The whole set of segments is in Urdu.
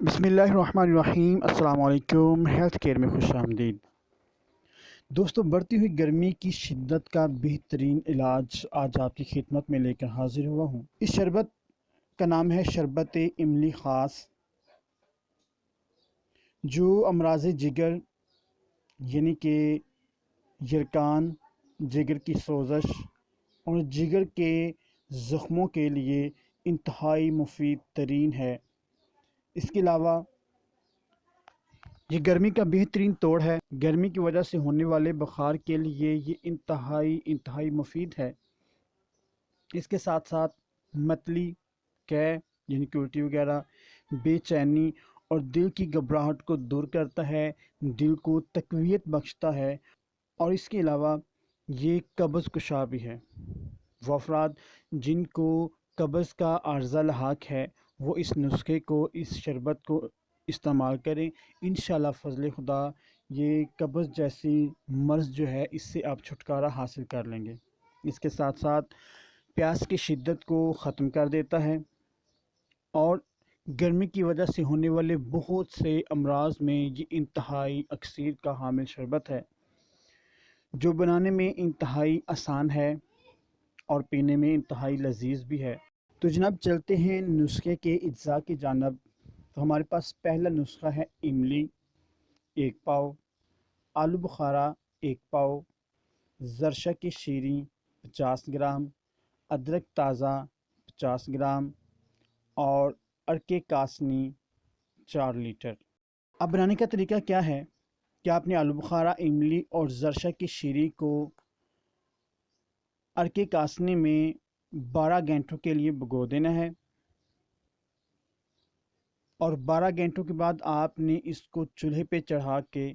بسم اللہ الرحمن الرحیم۔ السلام علیکم۔ ہیلتھ کیئر میں خوش آمدید دوستو۔ بڑھتی ہوئی گرمی کی شدت کا بہترین علاج آج آپ کی خدمت میں لے کر حاضر ہوا ہوں۔ اس شربت کا نام ہے شربت املی خاص، جو امراض جگر یعنی کہ یرکان، جگر کی سوزش اور جگر کے زخموں کے لیے انتہائی مفید ترین ہے۔ اس کے علاوہ یہ گرمی کا بہترین توڑ ہے۔ گرمی کی وجہ سے ہونے والے بخار کے لیے یہ انتہائی مفید ہے۔ اس کے ساتھ ساتھ متلی، قے یعنی کہ الٹی وغیرہ، بے چینی اور دل کی گھبراہٹ کو دور کرتا ہے، دل کو تقویت بخشتا ہے، اور اس کے علاوہ یہ قبض کشا بھی ہے۔ وہ افراد جن کو قبض کا عارضہ لاحق ہے وہ اس نسخے کو، اس شربت کو استعمال کریں۔ انشاءاللہ فضل خدا یہ قبض جیسی مرض جو ہے اس سے آپ چھٹکارا حاصل کر لیں گے۔ اس کے ساتھ ساتھ پیاس کی شدت کو ختم کر دیتا ہے، اور گرمی کی وجہ سے ہونے والے بہت سے امراض میں یہ انتہائی اکثیر کا حامل شربت ہے، جو بنانے میں انتہائی آسان ہے اور پینے میں انتہائی لذیذ بھی ہے۔ تو جناب چلتے ہیں نسخے کے اجزاء کی جانب۔ تو ہمارے پاس پہلا نسخہ ہے املی 1 پاؤ، آلو بخارا 1 پاؤ، زرشہ کی شیریں 50 گرام، ادرک تازہ 50 گرام اور ارکے کاسنی 4 لیٹر۔ اب بنانے کا طریقہ کیا ہے کہ آپ نے آلو بخارا، املی اور زرشہ کی شیریں کو ارکے کاسنی میں 12 گھنٹوں کے لیے بھگو دینا ہے، اور 12 گھنٹوں کے بعد آپ نے اس کو چولہے پہ چڑھا کے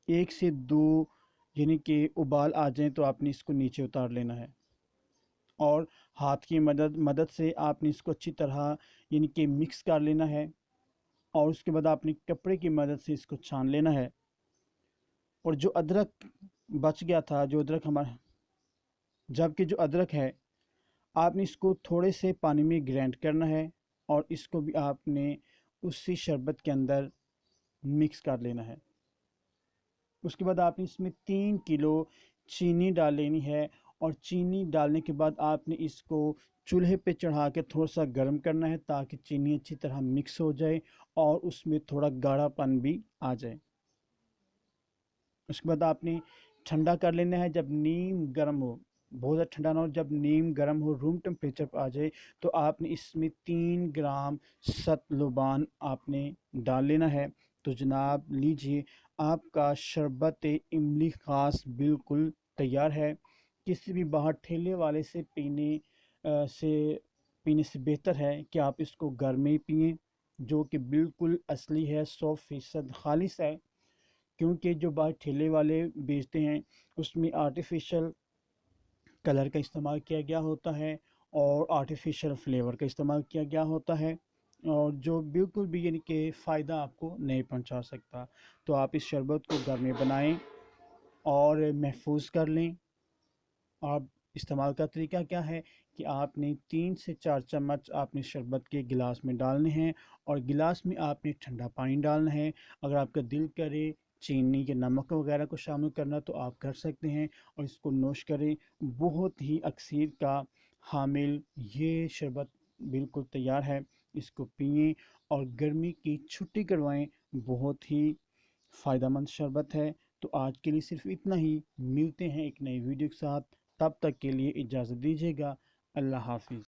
1 سے 2 یعنی کہ ابال آ جائیں تو آپ نے اس کو نیچے اتار لینا ہے، اور ہاتھ کی مدد سے آپ نے اس کو اچھی طرح یعنی کہ مکس کر لینا ہے، اور اس کے بعد آپ نے کپڑے کی مدد سے اس کو چھان لینا ہے۔ اور جو ادرک بچ گیا تھا، جبکہ جو ادرک ہے آپ نے اس کو تھوڑے سے پانی میں گرینڈ کرنا ہے، اور اس کو بھی آپ نے اسی شربت کے اندر مکس کر لینا ہے۔ اس کے بعد آپ نے اس میں 3 کلو چینی ڈال لینی ہے، اور چینی ڈالنے کے بعد آپ نے اس کو چولہے پہ چڑھا کے تھوڑا سا گرم کرنا ہے تاکہ چینی اچھی طرح مکس ہو جائے اور اس میں تھوڑا گاڑھا پن بھی آ جائے۔ اس کے بعد آپ نے ٹھنڈا کر لینا ہے۔ جب نیم گرم ہو، بہت زیادہ ٹھنڈا نہ ہو، جب نیم گرم ہو، روم ٹمپریچر پہ آ جائے، تو آپ نے اس میں 3 گرام ست لوبان آپ نے ڈال لینا ہے۔ تو جناب لیجئے، آپ کا شربت املی خاص بالکل تیار ہے۔ کسی بھی باہر ٹھیلے والے سے پینے سے بہتر ہے کہ آپ اس کو گھر میں ہی پئیں، جو کہ بالکل اصلی ہے، 100% خالص ہے، کیونکہ جو باہر ٹھیلے والے بیچتے ہیں اس میں آرٹیفیشل کلر کا استعمال کیا گیا ہوتا ہے اور آرٹیفیشل فلیور کا استعمال کیا گیا ہوتا ہے، اور جو بالکل بھی یعنی کہ فائدہ آپ کو نہیں پہنچا سکتا۔ تو آپ اس شربت کو گھر میں بنائیں اور محفوظ کر لیں۔ آپ استعمال کا طریقہ کیا ہے کہ آپ نے 3 سے 4 چمچ آپ نے شربت کے گلاس میں ڈالنے ہیں، اور گلاس میں آپ نے ٹھنڈا پانی ڈالنا ہے۔ اگر آپ کا دل کرے چینی یا نمک وغیرہ کو شامل کرنا تو آپ کر سکتے ہیں، اور اس کو نوش کریں۔ بہت ہی اکثیر کا حامل یہ شربت بالکل تیار ہے، اس کو پئیں اور گرمی کی چھٹی کروائیں۔ بہت ہی فائدہ مند شربت ہے۔ تو آج کے لیے صرف اتنا ہی، ملتے ہیں ایک نئی ویڈیو کے ساتھ، تب تک کے لیے اجازت دیجیے گا۔ اللہ حافظ۔